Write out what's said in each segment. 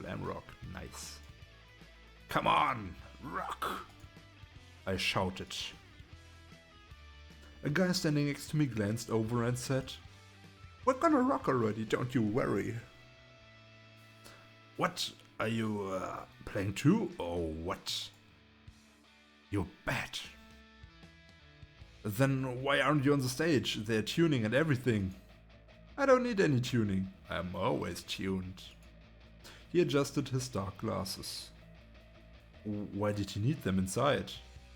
glam rock, nice. Come on, rock! I shouted. A guy standing next to me glanced over and said, "We're gonna rock already, don't you worry." What, are you playing too, or what? You're bad. Then why aren't you on the stage? They're tuning and everything. I don't need any tuning. I'm always tuned. He adjusted his dark glasses. Why did he need them inside?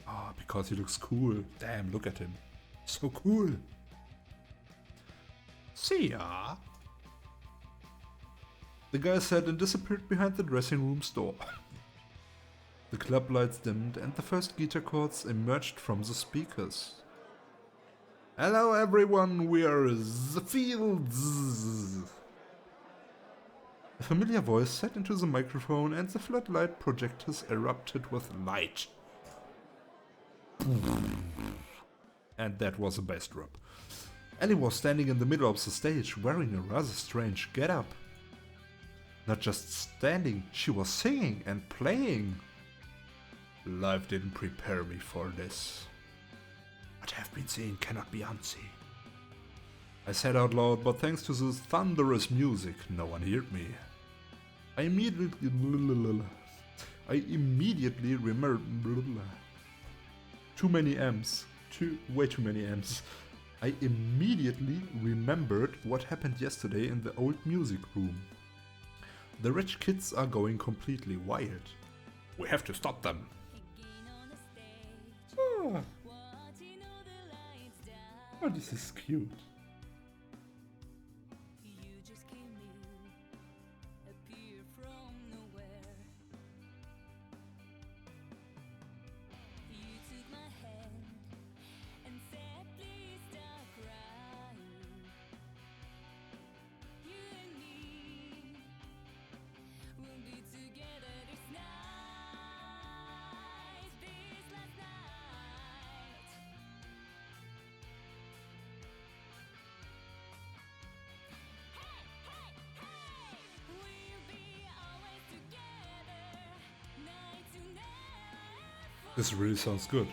Ah, because he looks cool. Damn, look at him. So cool. See ya. The guy said and disappeared behind the dressing room's door. The club lights dimmed and the first guitar chords emerged from the speakers. Hello everyone, we are the Fields! A familiar voice said into the microphone and the floodlight projectors erupted with light. And that was a bass drop. Ellie was standing in the middle of the stage wearing a rather strange getup. Not just standing, she was singing and playing. Life didn't prepare me for this. What I've been seeing cannot be unseen. I said out loud, but thanks to the thunderous music, no one heard me. I immediately remembered too many M's. Way too many M's. I immediately remembered what happened yesterday in the old music room. The rich kids are going completely wild. We have to stop them. Oh, oh, this is cute. This really sounds good.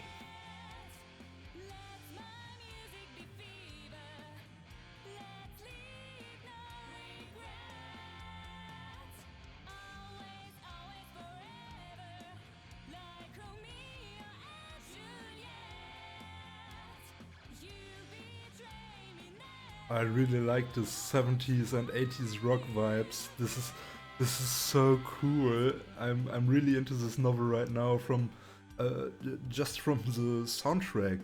I really like the 70s and 80s rock vibes. This is so cool. I'm really into this novel right now from just from the soundtrack.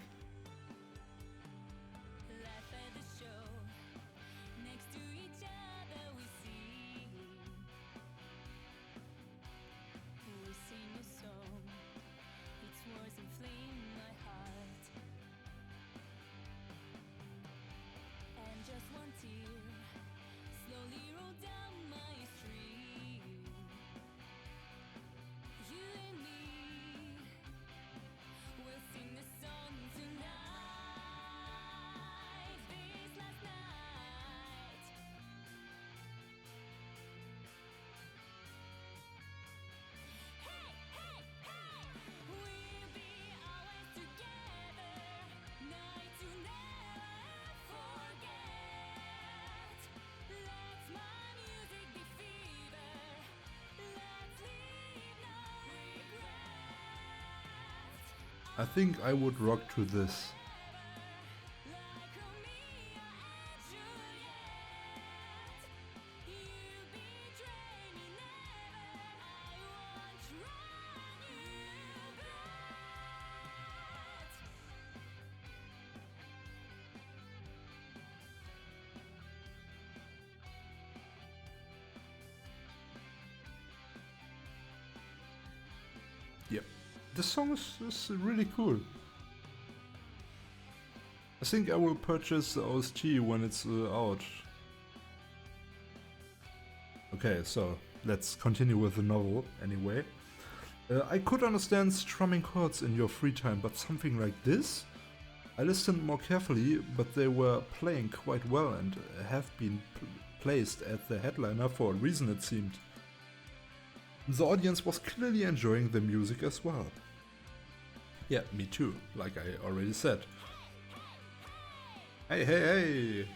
I think I would rock to this. Yep. The song is really cool. I think I will purchase the OST when it's out. Okay, so let's continue with the novel anyway. I could understand strumming chords in your free time, but something like this? I listened more carefully, but they were playing quite well and have been placed at the headliner for a reason, it seemed. The audience was clearly enjoying the music as well. Yeah, me too, like I already said. Hey, hey, hey!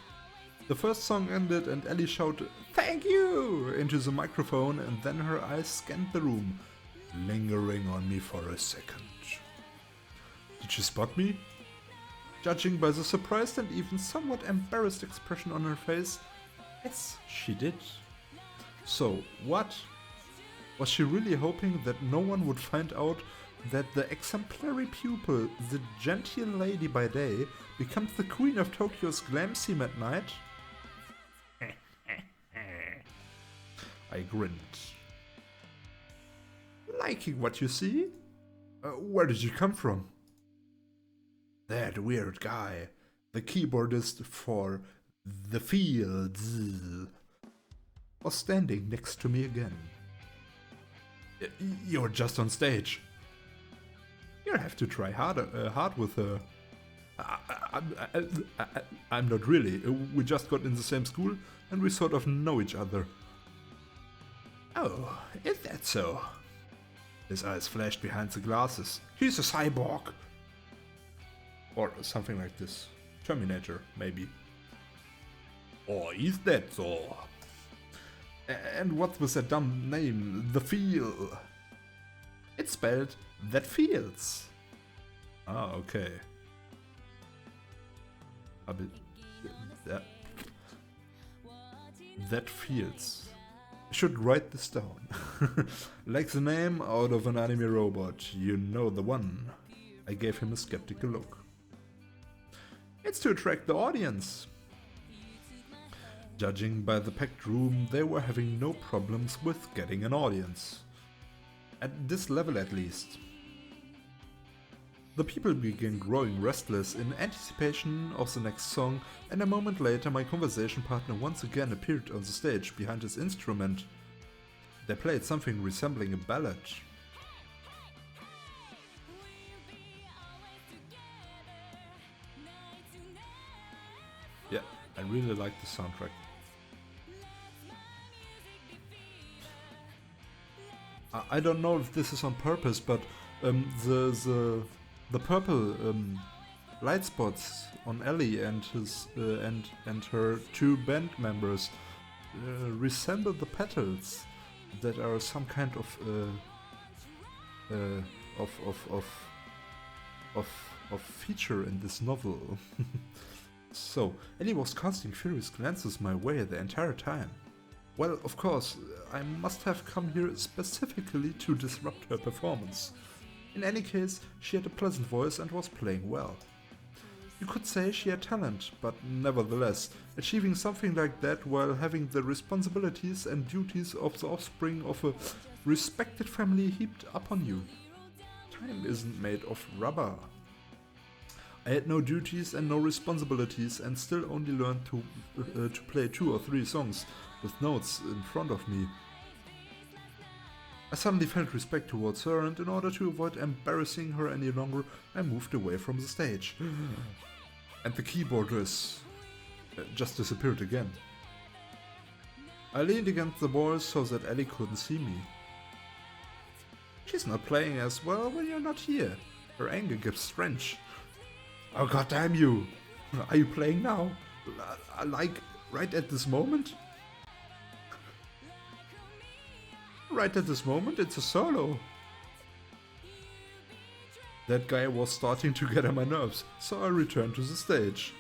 The first song ended and Ellie shouted, "Thank you!" into the microphone, and then her eyes scanned the room, lingering on me for a second. Did she spot me? Judging by the surprised and even somewhat embarrassed expression on her face, yes, she did. So, what? Was she really hoping that no one would find out that the exemplary pupil, the genteel lady by day, becomes the queen of Tokyo's glam scene at night? I grinned. Liking what you see? Where did you come from? That weird guy, the keyboardist for The Fields, was standing next to me again. You're just on stage. You have to try hard with her. I'm not really. We just got in the same school and we sort of know each other. Oh, is that so? His eyes flashed behind the glasses. He's a cyborg. Or something like this. Terminator, maybe. Or is that so? And what was that dumb name? The Feel. It's spelled That Feels. Ah, okay. That Feels. I should write this down. Like the name out of an anime robot. You know the one. I gave him a skeptical look. It's to attract the audience. Judging by the packed room, they were having no problems with getting an audience. At this level at least. The people began growing restless in anticipation of the next song, and a moment later my conversation partner once again appeared on the stage behind his instrument. They played something resembling a ballad. Yeah, I really like the soundtrack. I don't know if this is on purpose, but the purple light spots on Ellie and his and her two band members resemble the petals that are some kind of feature in this novel. So Ellie was casting furious glances my way the entire time. Well, of course, I must have come here specifically to disrupt her performance. In any case, she had a pleasant voice and was playing well. You could say she had talent, but nevertheless, achieving something like that while having the responsibilities and duties of the offspring of a respected family heaped upon you. Time isn't made of rubber. I had no duties and no responsibilities and still only learned to play 2 or 3 songs with notes in front of me. I suddenly felt respect towards her, and in order to avoid embarrassing her any longer, I moved away from the stage. And the keyboardist just disappeared again. I leaned against the wall so that Ellie couldn't see me. She's not playing as well when you're not here. Her anger gets strange. Oh, goddamn you! Are you playing now? Like, right at this moment? Right at this moment, it's a solo. That guy was starting to get on my nerves, so I returned to the stage.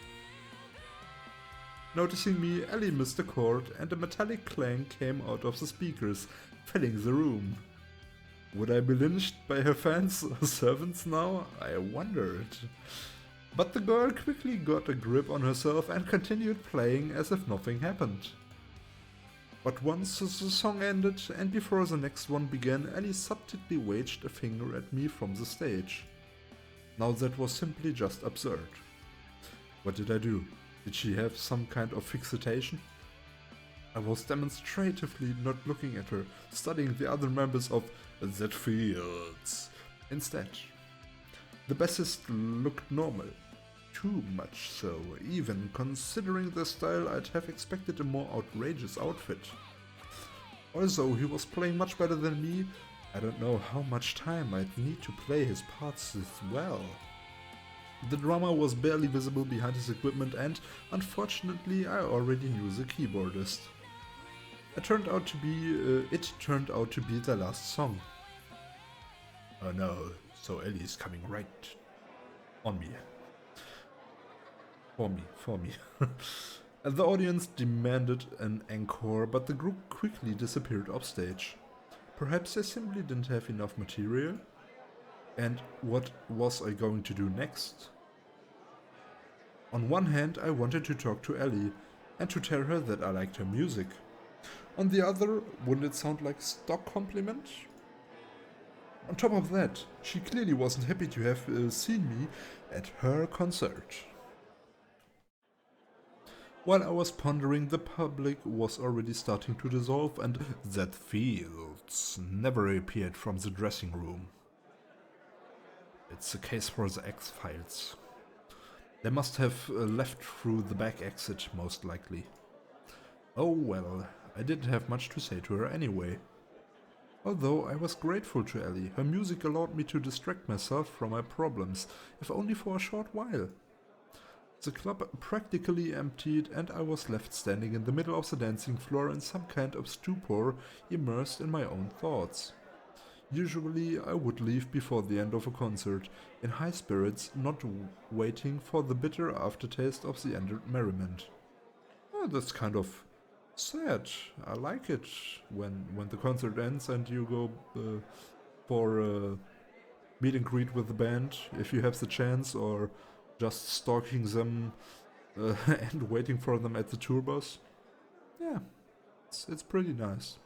Noticing me, Ellie missed the chord and a metallic clang came out of the speakers, filling the room. Would I be lynched by her fans or servants now? I wondered. But the girl quickly got a grip on herself and continued playing as if nothing happened. But once the song ended and before the next one began, Ellie subtly waved a finger at me from the stage. Now that was simply just absurd. What did I do? Did she have some kind of fixation? I was demonstratively not looking at her, studying the other members of That Fields instead. The bassist looked normal. Too much so, even considering the style I'd have expected a more outrageous outfit. Although he was playing much better than me, I don't know how much time I'd need to play his parts this well. The drummer was barely visible behind his equipment and, unfortunately, I already knew the keyboardist. It turned out to be the last song. Oh no, so Ellie's coming right on me. For me. The audience demanded an encore, but the group quickly disappeared offstage. Perhaps they simply didn't have enough material? And what was I going to do next? On one hand, I wanted to talk to Ellie and to tell her that I liked her music. On the other, wouldn't it sound like a stock compliment? On top of that, she clearly wasn't happy to have seen me at her concert. While I was pondering, the public was already starting to dissolve and that Fields never appeared from the dressing room. It's a case for the X-Files. They must have left through the back exit, most likely. Oh well, I didn't have much to say to her anyway. Although I was grateful to Ellie, her music allowed me to distract myself from my problems, if only for a short while. The club practically emptied and I was left standing in the middle of the dancing floor in some kind of stupor, immersed in my own thoughts. Usually I would leave before the end of a concert, in high spirits, not waiting for the bitter aftertaste of the ended merriment. Oh, that's kind of sad. I like it when the concert ends and you go for a meet and greet with the band, if you have the chance, or just stalking them and waiting for them at the tour bus. Yeah, it's pretty nice.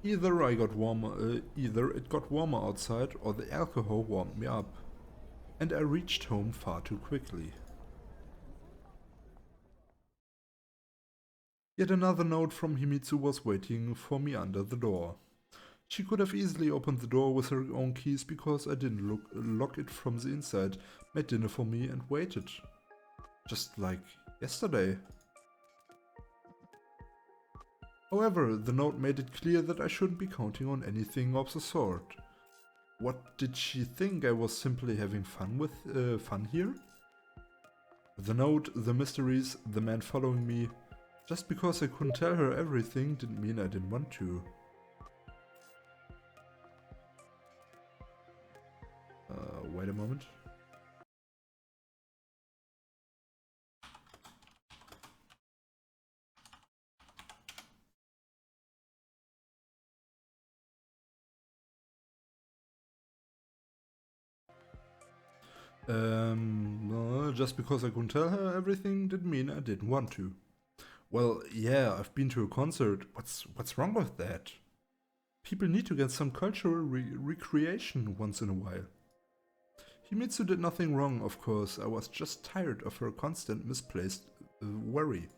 Either it got warmer outside, or the alcohol warmed me up, and I reached home far too quickly. Yet another note from Himitsu was waiting for me under the door. She could have easily opened the door with her own keys because I didn't lock it from the inside, made dinner for me and waited. Just like yesterday. However, the note made it clear that I shouldn't be counting on anything of the sort. What did she think? I was simply having fun here? The note, the mysteries, the man following me. Just because I couldn't tell her everything didn't mean I didn't want to. Wait a moment. No, just because I couldn't tell her everything didn't mean I didn't want to. Well, yeah, I've been to a concert. What's wrong with that? People need to get some cultural recreation once in a while. Himitsu did nothing wrong, of course. I was just tired of her constant misplaced worry.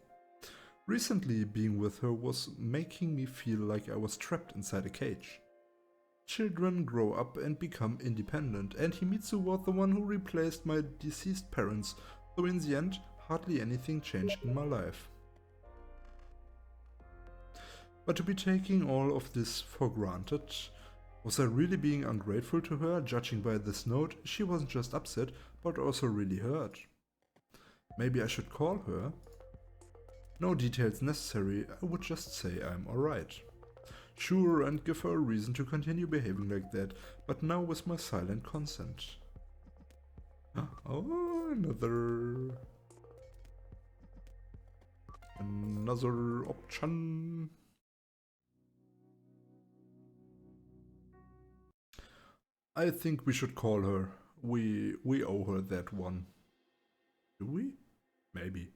Recently, being with her was making me feel like I was trapped inside a cage. Children grow up and become independent, and Himitsu was the one who replaced my deceased parents, though in the end, hardly anything changed in my life. But to be taking all of this for granted, was I really being ungrateful to her? Judging by this note, she wasn't just upset, but also really hurt. Maybe I should call her? No details necessary, I would just say I'm alright. Sure, and give her a reason to continue behaving like that, but now with my silent consent. Oh, another option. I think we should call her. We owe her that one. Do we? Maybe.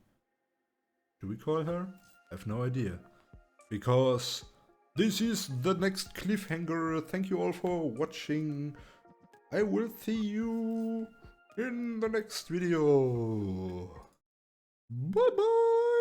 Do we call her? I have no idea. Because this is the next cliffhanger. Thank you all for watching. I will see you in the next video. Bye bye!